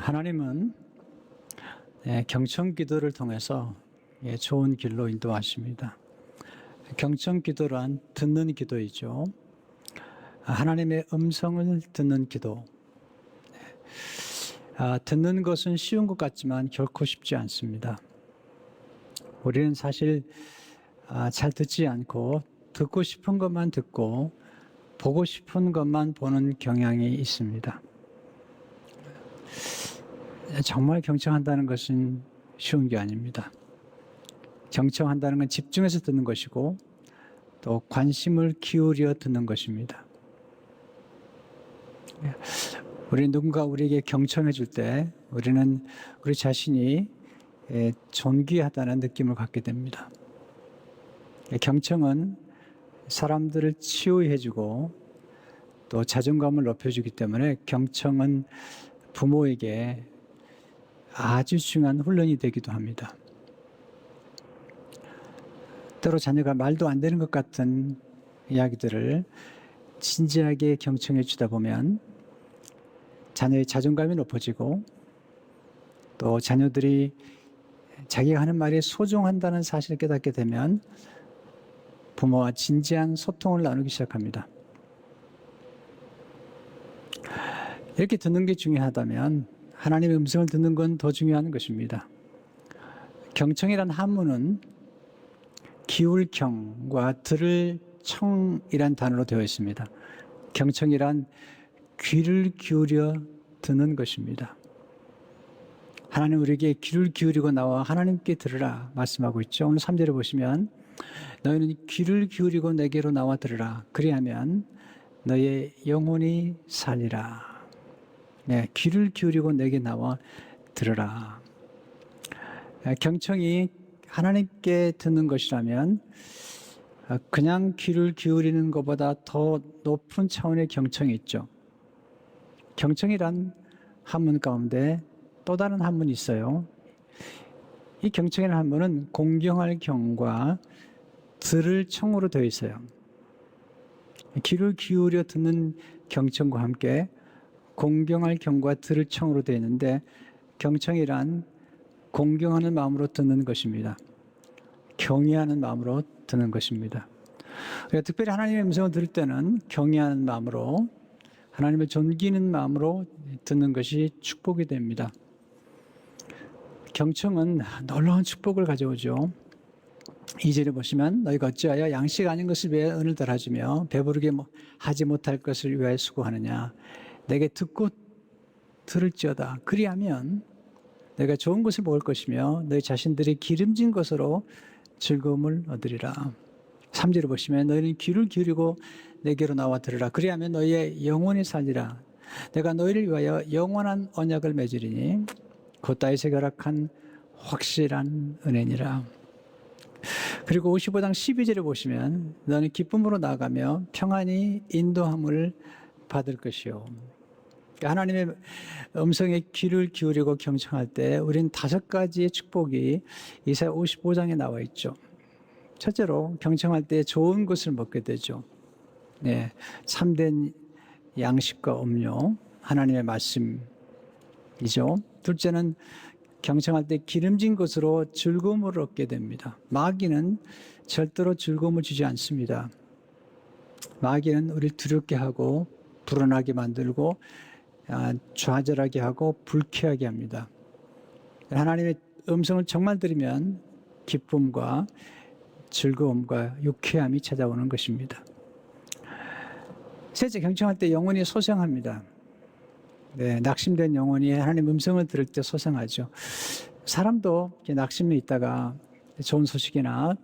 하나님은 경청 기도를 통해서 좋은 길로 인도하십니다. 경청 기도란 듣는 기도이죠. 하나님의 음성을 듣는 기도. 듣는 것은 쉬운 것 같지만 결코 쉽지 않습니다. 우리는 사실 잘 듣지 않고 듣고 싶은 것만 듣고 보고 싶은 것만 보는 경향이 있습니다. 정말 경청한다는 것은 쉬운 게 아닙니다. 경청한다는 건 집중해서 듣는 것이고 또 관심을 기울여 듣는 것입니다. 우리 누군가 우리에게 경청해 줄 때 우리는 우리 자신이 존귀하다는 느낌을 갖게 됩니다. 경청은 사람들을 치유해 주고 또 자존감을 높여주기 때문에 경청은 부모에게 아주 중요한 훈련이 되기도 합니다. 때로 자녀가 말도 안 되는 것 같은 이야기들을 진지하게 경청해 주다 보면 자녀의 자존감이 높아지고 또 자녀들이 자기가 하는 말이 소중한다는 사실을 깨닫게 되면 부모와 진지한 소통을 나누기 시작합니다. 이렇게 듣는 게 중요하다면 하나님의 음성을 듣는 건 더 중요한 것입니다. 경청이란 한문은 기울경과 들을 청이란 단어로 되어 있습니다. 경청이란 귀를 기울여 듣는 것입니다. 하나님 우리에게 귀를 기울이고 나와 하나님께 들으라 말씀하고 있죠. 오늘 3절에 보시면 너희는 귀를 기울이고 내게로 나와 들으라. 그리하면 너의 영혼이 살리라. 귀를 기울이고 내게 나와 들으라. 경청이 하나님께 듣는 것이라면 그냥 귀를 기울이는 것보다 더 높은 차원의 경청이 있죠. 경청이란 한문 가운데 또 다른 한문이 있어요. 이 경청이라는 한문은 공경할 경과 들을 청으로 되어 있어요. 귀를 기울여 듣는 경청과 함께 공경할 경과 들을 청으로 되어 있는데 경청이란 공경하는 마음으로 듣는 것입니다. 경외하는 마음으로 듣는 것입니다. 그러니까 특별히 하나님의 음성을 들을 때는 경외하는 마음으로 하나님을 존귀는 마음으로 듣는 것이 축복이 됩니다. 경청은 놀라운 축복을 가져오죠. 2절에 보시면 너희가 어찌하여 양식 아닌 것을 위해 은을 달아주며 배부르게 하지 못할 것을 위하여 수고하느냐. 내게 듣고 들을지어다. 그리하면 내가 좋은 것을 먹을 것이며 너희 자신들이 기름진 것으로 즐거움을 얻으리라. 3절을 보시면 너희는 귀를 기울이고 내게로 나와 들으라. 그리하면 너희의 영혼이 살리라. 내가 너희를 위하여 영원한 언약을 맺으리니 곧 다윗의 결약한 확실한 은혜니라. 그리고 55장 12절에 보시면 너는 기쁨으로 나아가며 평안히 인도함을 받을 것이요. 하나님의 음성에 귀를 기울이고 경청할 때 우리는 5가지의 축복이 이사야 55장에 나와 있죠. 첫째로 경청할 때 좋은 것을 먹게 되죠. 참된 양식과 음료, 하나님의 말씀이죠. 둘째는 경청할 때 기름진 것으로 즐거움을 얻게 됩니다. 마귀는 절대로 즐거움을 주지 않습니다. 마귀는 우리를 두렵게 하고 불안하게 만들고 좌절하게 하고 불쾌하게 합니다. 하나님의 음성을 정말 들으면 기쁨과 즐거움과 유쾌함이 찾아오는 것입니다. 셋째, 경청할 때 영혼이 소생합니다. 낙심된 영혼이 하나님 음성을 들을 때 소생하죠. 사람도 낙심에 있다가 좋은 소식이나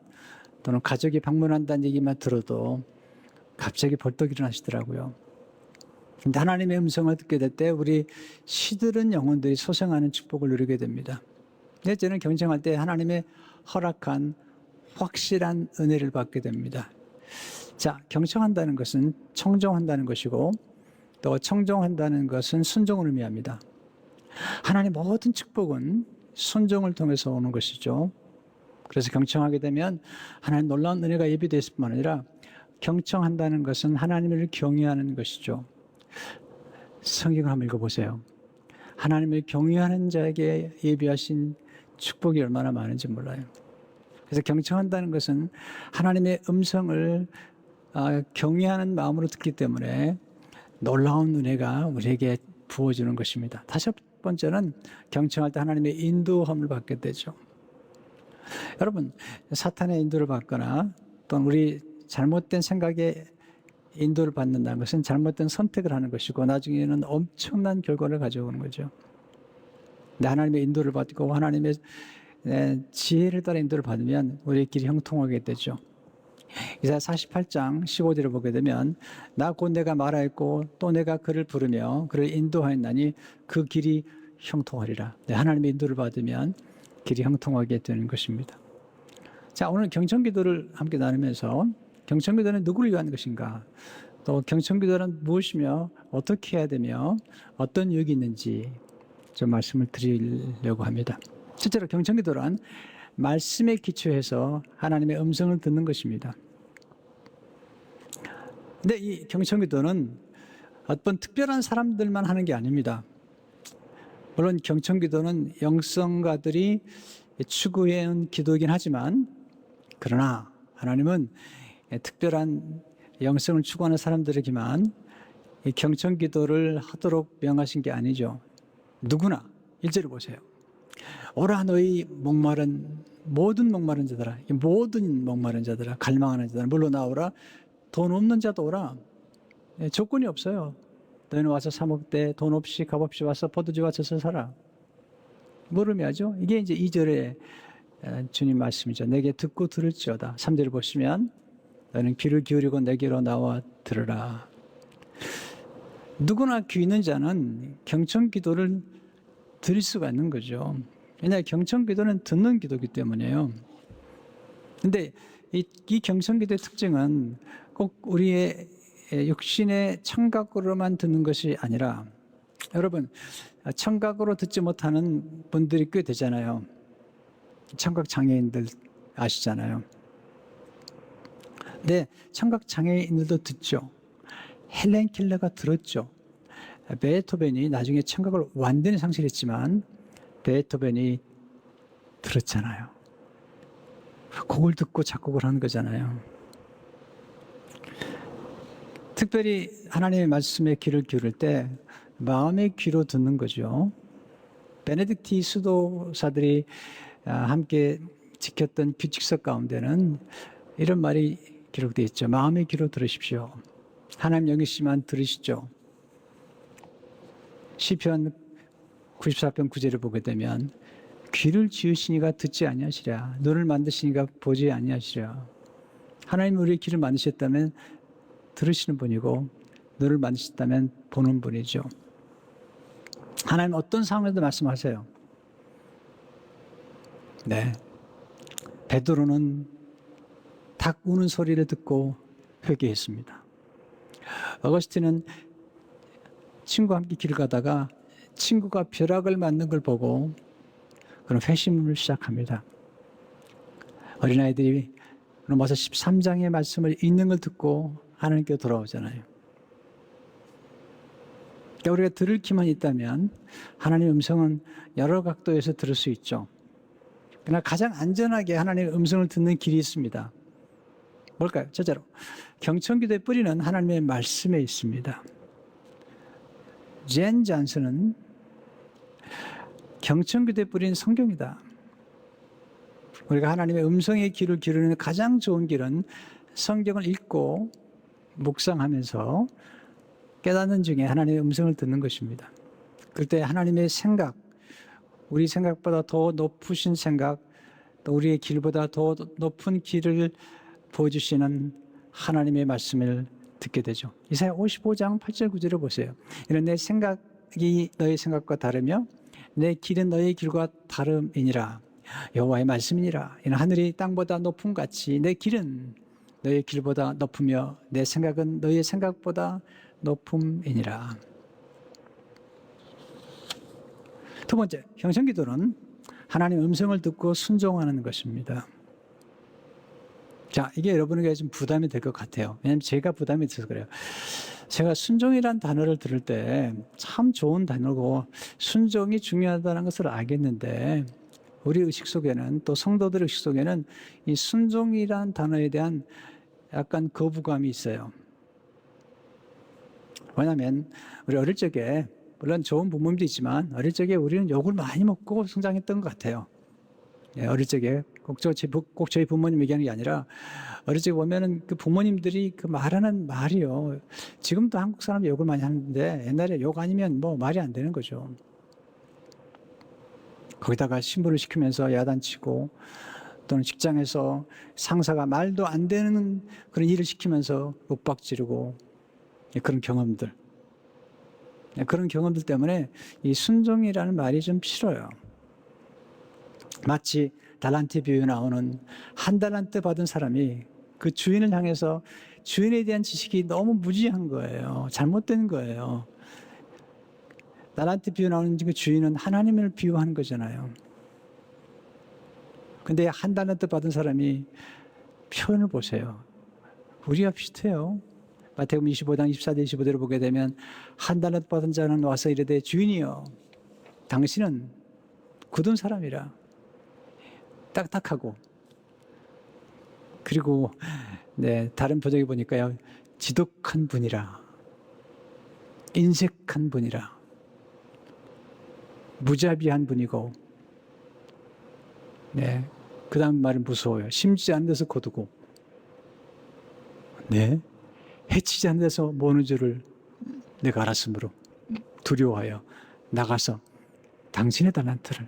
또는 가족이 방문한다는 얘기만 들어도 갑자기 벌떡 일어나시더라고요. 근데 하나님의 음성을 듣게 될 때 우리 시들은 영혼들이 소생하는 축복을 누리게 됩니다. 넷째는 경청할 때 하나님의 허락한 확실한 은혜를 받게 됩니다. 자, 경청한다는 것은 청종한다는 것이고 또 청종한다는 것은 순종을 의미합니다. 하나님 모든 축복은 순종을 통해서 오는 것이죠. 그래서 경청하게 되면 하나님 놀라운 은혜가 예비되어 있을 뿐만 아니라 경청한다는 것은 하나님을 경외하는 것이죠. 성경을 한번 읽어보세요. 하나님을 경외하는 자에게 예비하신 축복이 얼마나 많은지 몰라요. 그래서 경청한다는 것은 하나님의 음성을 경외하는 마음으로 듣기 때문에 놀라운 은혜가 우리에게 부어주는 것입니다. 다섯 번째는 경청할 때 하나님의 인도함을 받게 되죠. 여러분, 사탄의 인도를 받거나 또는 우리 잘못된 생각에 인도를 받는다는 것은 잘못된 선택을 하는 것이고 나중에는 엄청난 결과를 가져오는 거죠. 하나님의 인도를 받고 하나님의 지혜를 따라 인도를 받으면 우리의 길이 형통하게 되죠. 이사야 48장 15절을 보게 되면 나 곧 내가 말하였고 또 내가 그를 부르며 그를 인도하였나니 그 길이 형통하리라. 하나님의 인도를 받으면 길이 형통하게 되는 것입니다. 자, 오늘 경청기도를 함께 나누면서 경청기도는 누구를 위한 것인가, 또 경청기도는 무엇이며 어떻게 해야 되며 어떤 유익이 있는지 좀 말씀을 드리려고 합니다. 실제로 경청기도란 말씀에 기초해서 하나님의 음성을 듣는 것입니다. 근데 이 경청기도는 어떤 특별한 사람들만 하는 게 아닙니다. 물론 경청기도는 영성가들이 추구해온 기도이긴 하지만, 그러나 하나님은 특별한 영성을 추구하는 사람들에게만 이 경청기도를 하도록 명하신 게 아니죠. 누구나. 1절을 보세요. 오라 너희 모든 목마른 자들아, 모든 목마른 자들아, 갈망하는 자들아, 물로 나오라. 돈 없는 자도 오라. 조건이 없어요. 너희는 와서 사 먹되 돈 없이 값 없이 와서 포도주와 젖을 사라. 물으며죠. 이게 이제 2절의 주님 말씀이죠. 내게 듣고 들을지어다. 3절을 보시면 너는 귀를 기울이고 내게로 나와 들으라. 누구나 귀 있는 자는 경청기도를 드릴 수가 있는 거죠. 왜냐하면 경청기도는 듣는 기도이기 때문이에요. 근데 이 경청기도의 특징은 꼭 우리의 육신의 청각으로만 듣는 것이 아니라, 여러분, 청각으로 듣지 못하는 분들이 꽤 되잖아요. 청각 장애인들 아시잖아요. 근데 청각 장애인들도 듣죠. 헬렌 켈러가 들었죠. 베토벤이 나중에 청각을 완전히 상실했지만 베토벤이 들었잖아요. 곡을 듣고 작곡을 하는 거잖아요. 특별히 하나님의 말씀에 귀를 기울일 때 마음의 귀로 듣는 거죠. 베네딕티 수도사들이 함께 지켰던 규칙서 가운데는 이런 말이 기록되어 있죠. 마음의 귀로 들으십시오. 하나님 영이시만 들으시죠. 시편 94편 9절을 보게 되면 귀를 지으시니가 듣지 아니하시랴, 눈을 만드시니가 보지 아니하시랴. 하나님 우리의 귀를 만드셨다면 들으시는 분이고 눈을 만드셨다면 보는 분이죠. 하나님 어떤 상황에도 말씀하세요. 네, 베드로는 닭 우는 소리를 듣고 회개했습니다. 어거스틴은 친구와 함께 길을 가다가 친구가 벼락을 맞는 걸 보고 그런 회심을 시작합니다. 어린아이들이 로마서 13장의 말씀을 읽는 걸 듣고 하나님께 돌아오잖아요. 그러니까 우리가 들을 귀만 있다면 하나님의 음성은 여러 각도에서 들을 수 있죠. 그러나 가장 안전하게 하나님의 음성을 듣는 길이 있습니다. 뭘까요? 첫째로 경청기도의 뿌리는 하나님의 말씀에 있습니다. 젠 잔슨은 경청기도의 뿌리는 성경이다. 우리가 하나님의 음성의 귀를 기르는 가장 좋은 길은 성경을 읽고 묵상하면서 깨닫는 중에 하나님의 음성을 듣는 것입니다. 그럴 때 하나님의 생각, 우리 생각보다 더 높으신 생각, 또 우리의 길보다 더 높은 길을 보여주시는 하나님의 말씀을 듣게 되죠. 이사야 55장 8절 9절을 보세요. 이런 내 생각이 너의 생각과 다르며 내 길은 너의 길과 다름이니라. 여호와의 말씀이니라. 이는 하늘이 땅보다 높음 같이 내 길은 너의 길보다 높으며 내 생각은 너의 생각보다 높음이니라. 두 번째, 경청기도는 하나님의 음성을 듣고 순종하는 것입니다. 자, 이게 여러분에게 좀 부담이 될 것 같아요. 왜냐하면 제가 부담이 돼서 그래요. 제가 순종이란 단어를 들을 때 참 좋은 단어고 순종이 중요하다는 것을 알겠는데 우리 의식 속에는 또 성도들의 의식 속에는 이 순종이란 단어에 대한 약간 거부감이 있어요. 왜냐하면 우리 어릴 적에 물론 좋은 부모님도 있지만 어릴 적에 우리는 욕을 많이 먹고 성장했던 것 같아요. 예, 어릴 적에 꼭 저희 부모님 얘기하는 게 아니라 어릴 적에 보면은 그 부모님들이 그 말하는 말이요. 지금도 한국 사람 욕을 많이 하는데 옛날에 욕 아니면 뭐 말이 안 되는 거죠. 거기다가 신부를 시키면서 야단치고 또는 직장에서 상사가 말도 안 되는 그런 일을 시키면서 윽박지르고 그런 경험들. 그런 경험들 때문에 이 순종이라는 말이 좀 싫어요. 마치 달란트 비유에 나오는 한 달란트 받은 사람이 그 주인을 향해서 주인에 대한 지식이 너무 무지한 거예요. 잘못된 거예요. 달란트 비유 나오는 그 주인은 하나님을 비유하는 거잖아요. 근데 한 달란트 받은 사람이 표현을 보세요. 우리가 비슷해요. 마태복음 25장 24절 25절을 보게 되면 한 달란트 받은 자는 와서 이르되 주인이여 당신은 굳은 사람이라 딱딱하고 그리고 네, 다른 표적이 보니까요 지독한 분이라 인색한 분이라 무자비한 분이고 네, 그 다음 말은 무서워요. 심지 않는 데서 거두고 네, 해치지 않는 데서 모는 줄을 내가 알았으므로 두려워하여 나가서 당신의 달란트를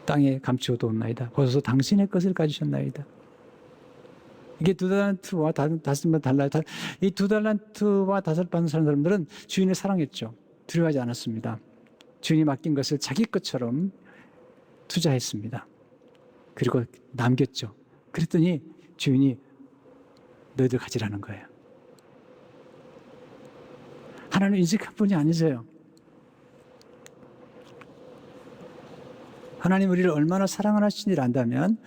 땅에 감추어두었나이다. 거기서 당신의 것을 가지셨나이다. 이게 2달란트와 5번 달라요. 이 2달란트와 5 받은 사람들은 주인을 사랑했죠. 두려워하지 않았습니다. 주인이 맡긴 것을 자기 것처럼 투자했습니다. 그리고 남겼죠. 그랬더니 주인이 너희들 가지라는 거예요. 하나님 인식한 분이 아니세요. 하나님 우리를 얼마나 사랑하시는지를 안다면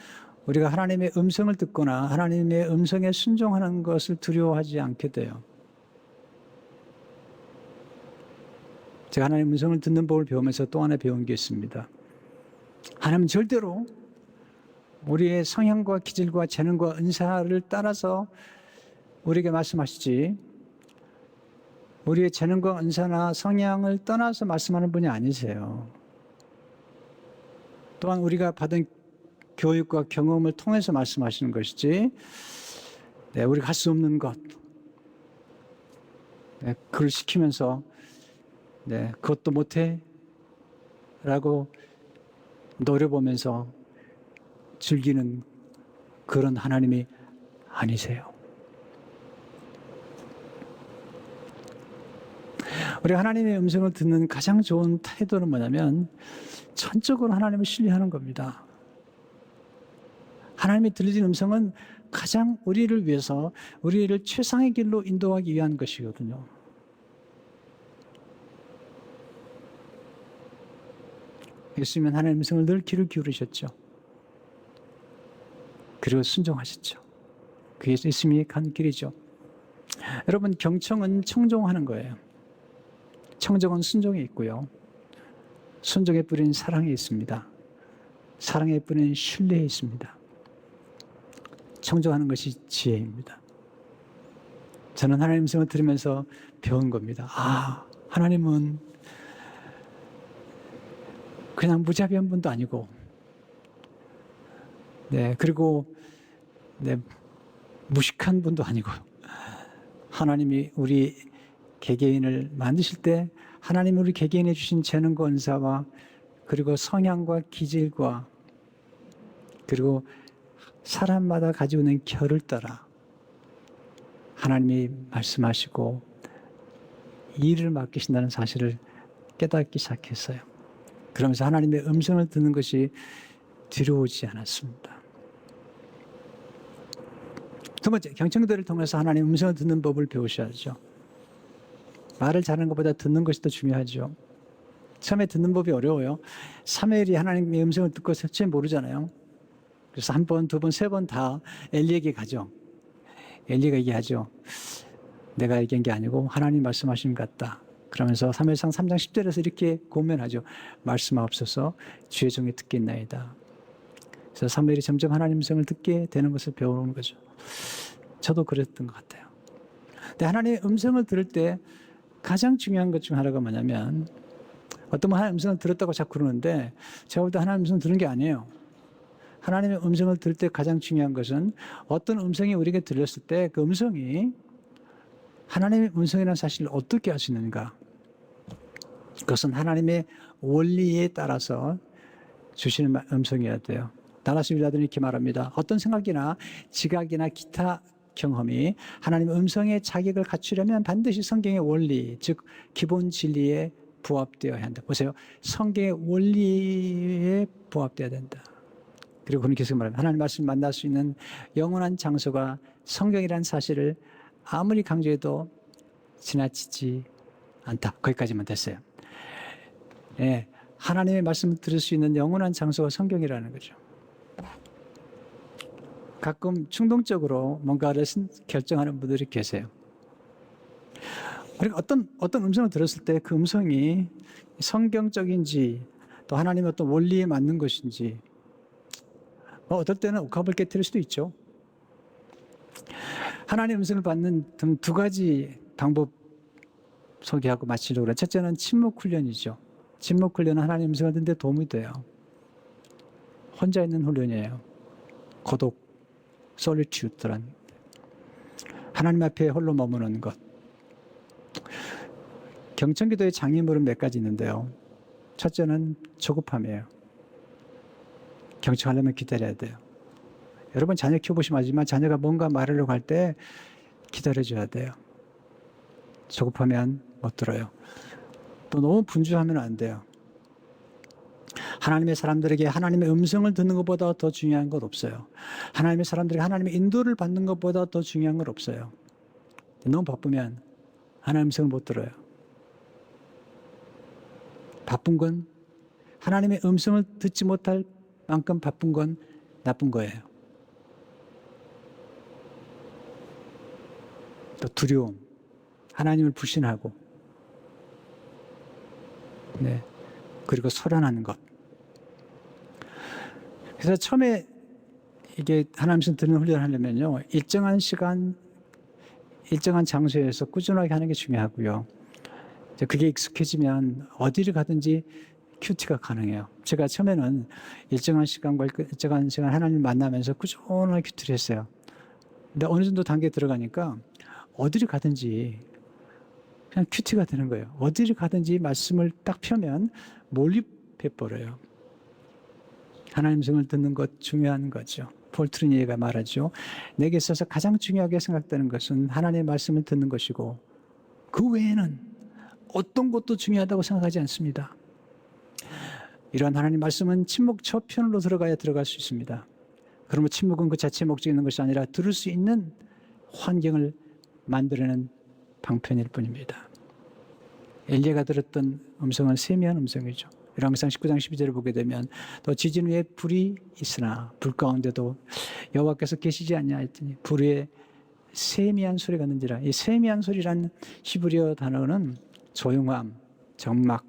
우리가 하나님의 음성을 듣거나 하나님의 음성에 순종하는 것을 두려워하지 않게 돼요. 제가 하나님의 음성을 듣는 법을 배우면서 또 하나 배운 게 있습니다. 하나님은 절대로 우리의 성향과 기질과 재능과 은사를 따라서 우리에게 말씀하시지 우리의 재능과 은사나 성향을 떠나서 말씀하는 분이 아니세요. 또한 우리가 받은 교육과 경험을 통해서 말씀하시는 것이지 네, 우리가 할 수 없는 것 네, 그걸 시키면서 네, 그것도 못해 라고 노려보면서 즐기는 그런 하나님이 아니세요. 우리 하나님의 음성을 듣는 가장 좋은 태도는 뭐냐면 전적으로 하나님을 신뢰하는 겁니다. 하나님이 들려진 음성은 가장 우리를 위해서 우리를 최상의 길로 인도하기 위한 것이거든요. 예수님은 하나님의 음성을 늘 귀를 기울이셨죠. 그리고 순종하셨죠. 그게 예수님이 간 길이죠. 여러분 경청은 청종하는 거예요. 청정은 순종이 있고요. 순종에 뿌린 사랑이 있습니다. 사랑에 뿌린 신뢰에 있습니다. 청종하는 것이 지혜입니다. 저는 하나님 음성을 들으면서 배운 겁니다. 아, 하나님은 그냥 무자비한 분도 아니고, 네, 그리고 네, 무식한 분도 아니고, 하나님이 우리 개개인을 만드실 때 하나님이 우리 개개인에 주신 재능과 은사와 그리고 성향과 기질과 그리고 사람마다 가지고 있는 결을 따라 하나님이 말씀하시고 일을 맡기신다는 사실을 깨닫기 시작했어요. 그러면서 하나님의 음성을 듣는 것이 두려우지 않았습니다. 두 번째, 경청들을 통해서 하나님의 음성을 듣는 법을 배우셔야죠. 말을 잘하는 것보다 듣는 것이 더 중요하죠. 처음에 듣는 법이 어려워요. 사무엘이 하나님의 음성을 듣고 처음에 모르잖아요. 그래서 한 번, 두 번, 세 번 다 엘리에게 가죠. 엘리가 얘기하죠. 내가 얘기한 게 아니고 하나님 말씀하신 것 같다. 그러면서 사무엘상 3장 10절에서 이렇게 고면하죠. 말씀하옵소서 주의 종이 듣겠나이다. 그래서 사무엘이 점점 하나님 음성을 듣게 되는 것을 배우는 거죠. 저도 그랬던 것 같아요. 근데 하나님의 음성을 들을 때 가장 중요한 것 중 하나가 뭐냐면, 어떤 분 하나님의 음성을 들었다고 자꾸 그러는데 제가 볼 때 하나님의 음성을 들은 게 아니에요. 하나님의 음성을 들을 때 가장 중요한 것은 어떤 음성이 우리에게 들렸을 때 그 음성이 하나님의 음성이라는 사실을 어떻게 알 수 있는가. 그것은 하나님의 원리에 따라서 주시는 음성이어야 돼요. 달라스 윌라드는 이렇게 말합니다. 어떤 생각이나 지각이나 기타 경험이 하나님의 음성의 자격을 갖추려면 반드시 성경의 원리, 즉 기본 진리에 부합되어야 한다. 보세요. 성경의 원리에 부합되어야 된다. 그리고 그는 계속 말합니다. 하나님 말씀을 만날 수 있는 영원한 장소가 성경이라는 사실을 아무리 강조해도 지나치지 않다. 거기까지만 됐어요. 네, 하나님의 말씀을 들을 수 있는 영원한 장소가 성경이라는 거죠. 가끔 충동적으로 뭔가를 결정하는 분들이 계세요. 그러니까 어떤 음성을 들었을 때 그 음성이 성경적인지 또 하나님의 어떤 원리에 맞는 것인지 어떨 때는 옥합을 깨뜨릴 수도 있죠. 하나님의 음성을 받는 등 두 가지 방법 소개하고 마치려고 그래요. 첫째는 침묵 훈련이죠. 침묵 훈련은 하나님의 음성을 듣는 데 도움이 돼요. 혼자 있는 훈련이에요. 고독, 솔리튜드란 하나님 앞에 홀로 머무는 것. 경청기도의 장애물은 몇 가지 있는데요. 첫째는 조급함이에요. 경청하려면 기다려야 돼요. 여러분 자녀 키워보시면 알지만 자녀가 뭔가 말하려고 할 때 기다려줘야 돼요. 조급하면 못 들어요. 또 너무 분주하면 안 돼요. 하나님의 사람들에게 하나님의 음성을 듣는 것보다 더 중요한 것 없어요. 하나님의 사람들에게 하나님의 인도를 받는 것보다 더 중요한 건 없어요. 너무 바쁘면 하나님의 음성을 못 들어요. 바쁜 건 하나님의 음성을 듣지 못할 만큼 바쁜 건 나쁜 거예요. 또 두려움, 하나님을 불신하고, 네, 그리고 소란하는 것. 그래서 처음에 이게 하나님 음성 듣는 훈련을 하려면요, 일정한 시간, 일정한 장소에서 꾸준하게 하는 게 중요하고요. 그게 익숙해지면 어디를 가든지 큐티가 가능해요. 제가 처음에는 일정한 시간과 일정한 시간 하나님 만나면서 꾸준하게 큐티를 했어요. 근데 어느 정도 단계에 들어가니까 어디를 가든지 그냥 큐티가 되는 거예요. 어디를 가든지 말씀을 딱 펴면 몰입해버려요. 하나님 음성을 듣는 것 중요한 거죠. 폴 트리니에가 말하죠. 내게 있어서 가장 중요하게 생각되는 것은 하나님의 말씀을 듣는 것이고 그 외에는 어떤 것도 중요하다고 생각하지 않습니다. 이러한 하나님 말씀은 침묵 저편으로 들어가야 들어갈 수 있습니다. 그러면 침묵은 그 자체의 목적이 있는 것이 아니라 들을 수 있는 환경을 만들어내는 방편일 뿐입니다. 엘리야가 들었던 음성은 세미한 음성이죠. 열왕기상 19장 12절을 보게 되면 또 지진 위에 불이 있으나 불 가운데도 여호와께서 계시지 않냐 했더니 불 위에 세미한 소리가 는지라. 이 세미한 소리란 히브리어 단어는 조용함, 정막,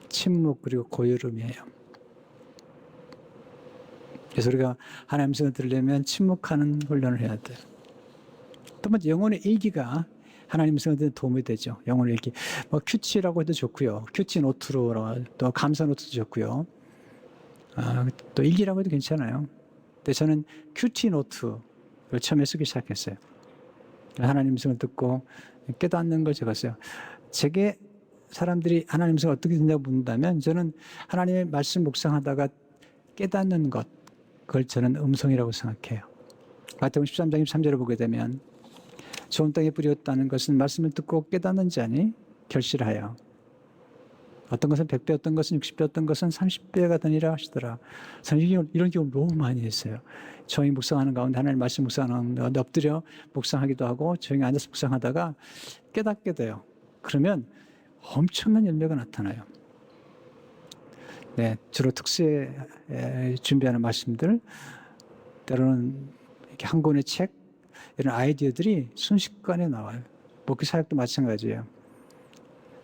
침묵 그리고 고요름이에요. 그래서 우리가 하나님의 음성을 들으려면 침묵하는 훈련을 해야 돼요. 또 먼저 영혼의 일기가 하나님의 음성을 듣는 데 도움이 되죠. 영혼의 일기. 뭐 큐티라고 해도 좋고요. 큐티 노트로 또 감사 노트도 좋고요. 또 일기라고 해도 괜찮아요. 근데 저는 큐티 노트를 처음에 쓰기 시작했어요. 하나님의 음성을 듣고 깨닫는 걸 적었어요. 제게 사람들이 하나님의 음성을 어떻게 듣냐고 묻는다면 저는 하나님의 말씀 묵상하다가 깨닫는 것, 그걸 저는 음성이라고 생각해요. 마태복음 13장 23절을 보게 되면 좋은 땅에 뿌렸다는 것은 말씀을 듣고 깨닫는 자니 결실하여 어떤 것은 100배, 어떤 것은 60배, 어떤 것은 30배가 되니라 하시더라. 저는 이런 경우 너무 많이 했어요. 조용히 묵상하는 가운데 하나님 말씀 묵상하는 가운데 엎드려 묵상하기도 하고 조용히 앉아서 묵상하다가 깨닫게 돼요. 그러면 엄청난 열매가 나타나요. 네, 주로 특수에 준비하는 말씀들, 때로는 이렇게 한 권의 책, 이런 아이디어들이 순식간에 나와요. 목회 사역도 마찬가지예요.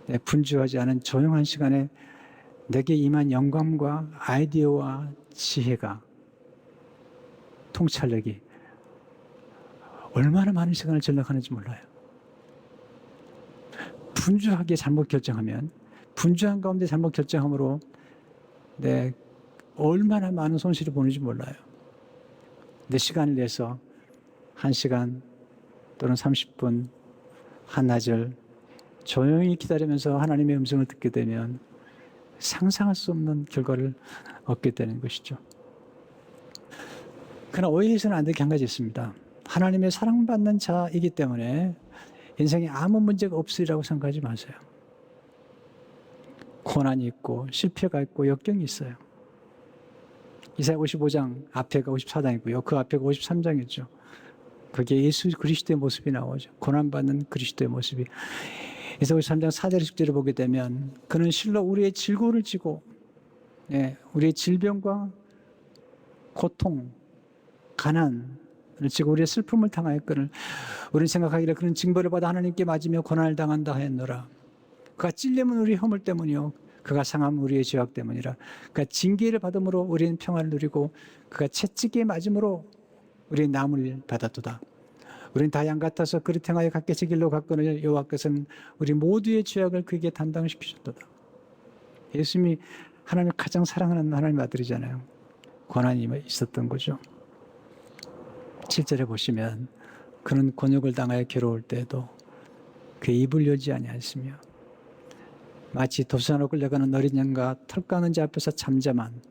네, 분주하지 않은 조용한 시간에 내게 임한 영감과 아이디어와 지혜가, 통찰력이 얼마나 많은 시간을 전락하는지 몰라요. 분주하게 잘못 결정하면, 분주한 가운데 잘못 결정함으로 얼마나 많은 손실을 보는지 몰라요. 내 시간을 내서 1시간 또는 30분 한나절 조용히 기다리면서 하나님의 음성을 듣게 되면 상상할 수 없는 결과를 얻게 되는 것이죠. 그러나 오해해서는 안 될 게 한 가지 있습니다. 하나님의 사랑받는 자이기 때문에 인생에 아무 문제가 없으리라고 생각하지 마세요. 고난이 있고 실패가 있고 역경이 있어요. 이사야 55장 앞에가 54장이고요. 그 앞에가 53장이죠. 거기에 예수 그리스도의 모습이 나오죠. 고난받는 그리스도의 모습이. 이사야 53장 4절 10절을 보게 되면 그는 실로 우리의 질고를 지고 우리의 질병과 고통, 가난을 지고 우리의 슬픔을 당하였거늘 우리는 생각하기를 그는 징벌을 받아 하나님께 맞으며 고난을 당한다 하였노라. 그가 찔림은 우리의 허물 때문이요 그가 상함은 우리의 죄악 때문이라. 그가 징계를 받음으로 우리는 평안을 누리고 그가 채찍에 맞음으로 우리는 나음을 받았도다. 우리는 다 양 같아서 그릇 행하여 각기 길로 갔거늘 여호와께서는 우리 모두의 죄악을 그에게 담당시키셨도다. 예수님이 하나님을 가장 사랑하는 하나님의 아들이잖아요. 고난이 있었던 거죠. 7절에 보시면 그는 곤욕을 당하여 괴로울 때에도 그의 입을 열지 아니하였으며 마치 도산으로 끌려가는 어린 양과 털 깎는 자 앞에서 잠잠한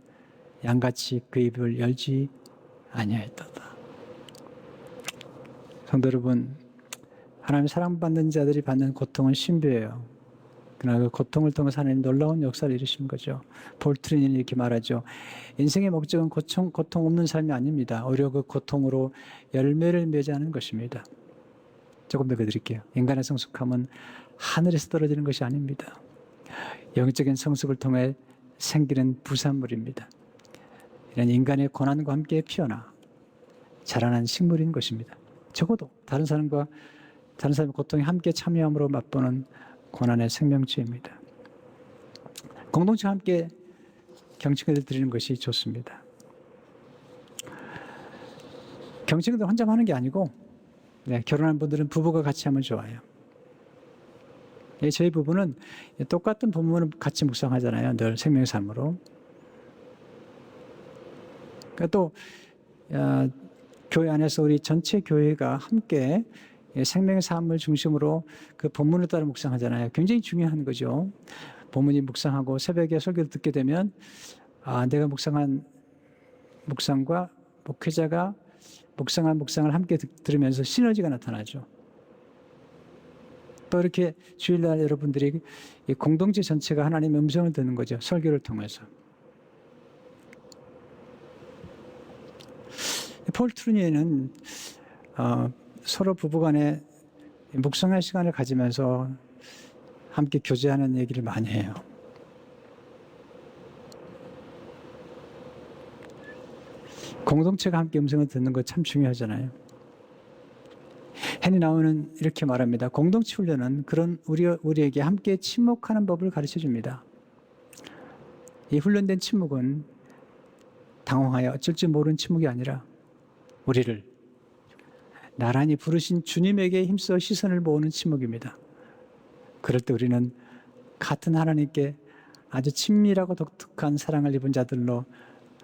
양같이 그 입을 열지 아니하였도다. 성도 여러분, 하나님 사랑받는 자들이 받는 고통은 신비해요. 그러나 그 고통을 통해서 하나님 놀라운 역사를 이루시는 거죠. 폴 트리니는 이렇게 말하죠. 인생의 목적은 고통 없는 삶이 아닙니다. 오히려 그 고통으로 열매를 맺자는 것입니다. 조금 더 드릴게요. 인간의 성숙함은 하늘에서 떨어지는 것이 아닙니다. 영적인 성숙을 통해 생기는 부산물입니다. 이런 인간의 고난과 함께 피어나 자라난 식물인 것입니다. 적어도 다른 사람의 고통에 함께 참여함으로 맛보는 고난의 생명체입니다. 공동체와 함께 경칭을 드리는 것이 좋습니다. 경칭을 혼자만 하는 게 아니고 결혼한 분들은 부부가 같이 하면 좋아요. 저희 부부는 똑같은 본문을 같이 묵상하잖아요. 늘 생명의 삶으로. 그러니까 또 교회 안에서 우리 전체 교회가 함께 생명의 삶을 중심으로 그 본문을 따라 묵상하잖아요. 굉장히 중요한 거죠. 본문이 묵상하고 새벽에 설교를 듣게 되면 내가 묵상한 묵상과 목회자가 묵상한 묵상을 함께 들으면서 시너지가 나타나죠. 또 이렇게 주일날 여러분들이 공동체 전체가 하나님의 음성을 듣는 거죠. 설교를 통해서. 폴 트루니에는 서로 부부간에 묵상할 시간을 가지면서 함께 교제하는 얘기를 많이 해요. 공동체가 함께 음성을 듣는 거 참 중요하잖아요. 헨리 나우는 이렇게 말합니다. 공동체 훈련은 그런 우리에게 함께 침묵하는 법을 가르쳐 줍니다. 이 훈련된 침묵은 당황하여 어쩔 줄 모르는 침묵이 아니라 우리를 나란히 부르신 주님에게 힘써 시선을 모으는 침묵입니다. 그럴 때 우리는 같은 하나님께 아주 친밀하고 독특한 사랑을 입은 자들로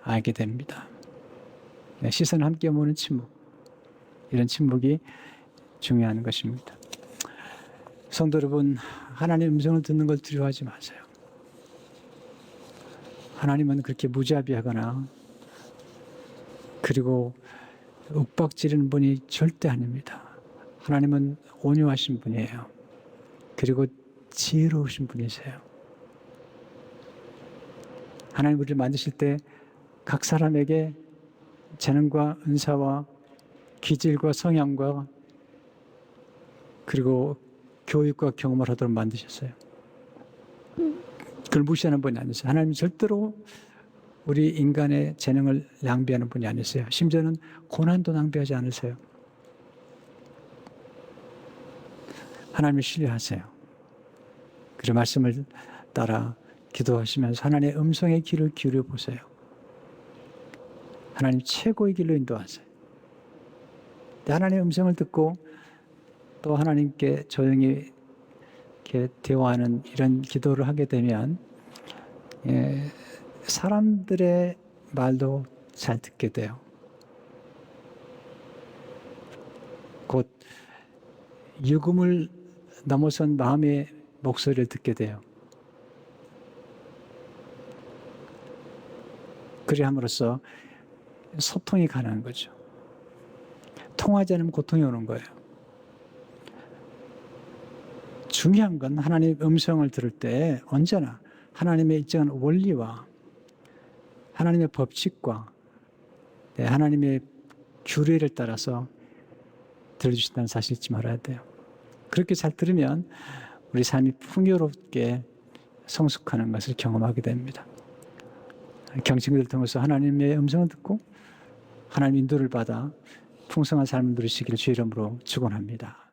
알게 됩니다. 시선을 함께 모으는 침묵, 이런 침묵이 중요한 것입니다. 성도 여러분, 하나님의 음성을 듣는 걸 두려워하지 마세요. 하나님은 그렇게 무자비하거나 그리고 윽박지르는 분이 절대 아닙니다. 하나님은 온유하신 분이에요. 그리고 지혜로우신 분이세요. 하나님 우리를 만드실 때 각 사람에게 재능과 은사와 기질과 성향과 그리고 교육과 경험을 하도록 만드셨어요. 그걸 무시하는 분이 아니었어요. 하나님은 절대로 우리 인간의 재능을 낭비하는 분이 아니었어요. 심지어는 고난도 낭비하지 않으세요. 하나님을 신뢰하세요. 그리고 말씀을 따라 기도하시면서 하나님의 음성의 귀를 기울여 보세요. 하나님 최고의 길로 인도하세요. 하나님의 음성을 듣고 또 하나님께 조용히 이렇게 대화하는 이런 기도를 하게 되면 사람들의 말도 잘 듣게 돼요. 곧 유금을 넘어선 마음의 목소리를 듣게 돼요. 그리 함으로써 소통이 가능한 거죠. 통하지 않으면 고통이 오는 거예요. 중요한 건 하나님의 음성을 들을 때 언제나 하나님의 일정한 원리와 하나님의 법칙과 하나님의 규례를 따라서 들려주신다는 사실 잊지 말아야 돼요. 그렇게 잘 들으면 우리 삶이 풍요롭게 성숙하는 것을 경험하게 됩니다. 경청들을 통해서 하나님의 음성을 듣고 하나님 인도를 받아 풍성한 삶을 누리시기를 주의 이름으로 축원합니다.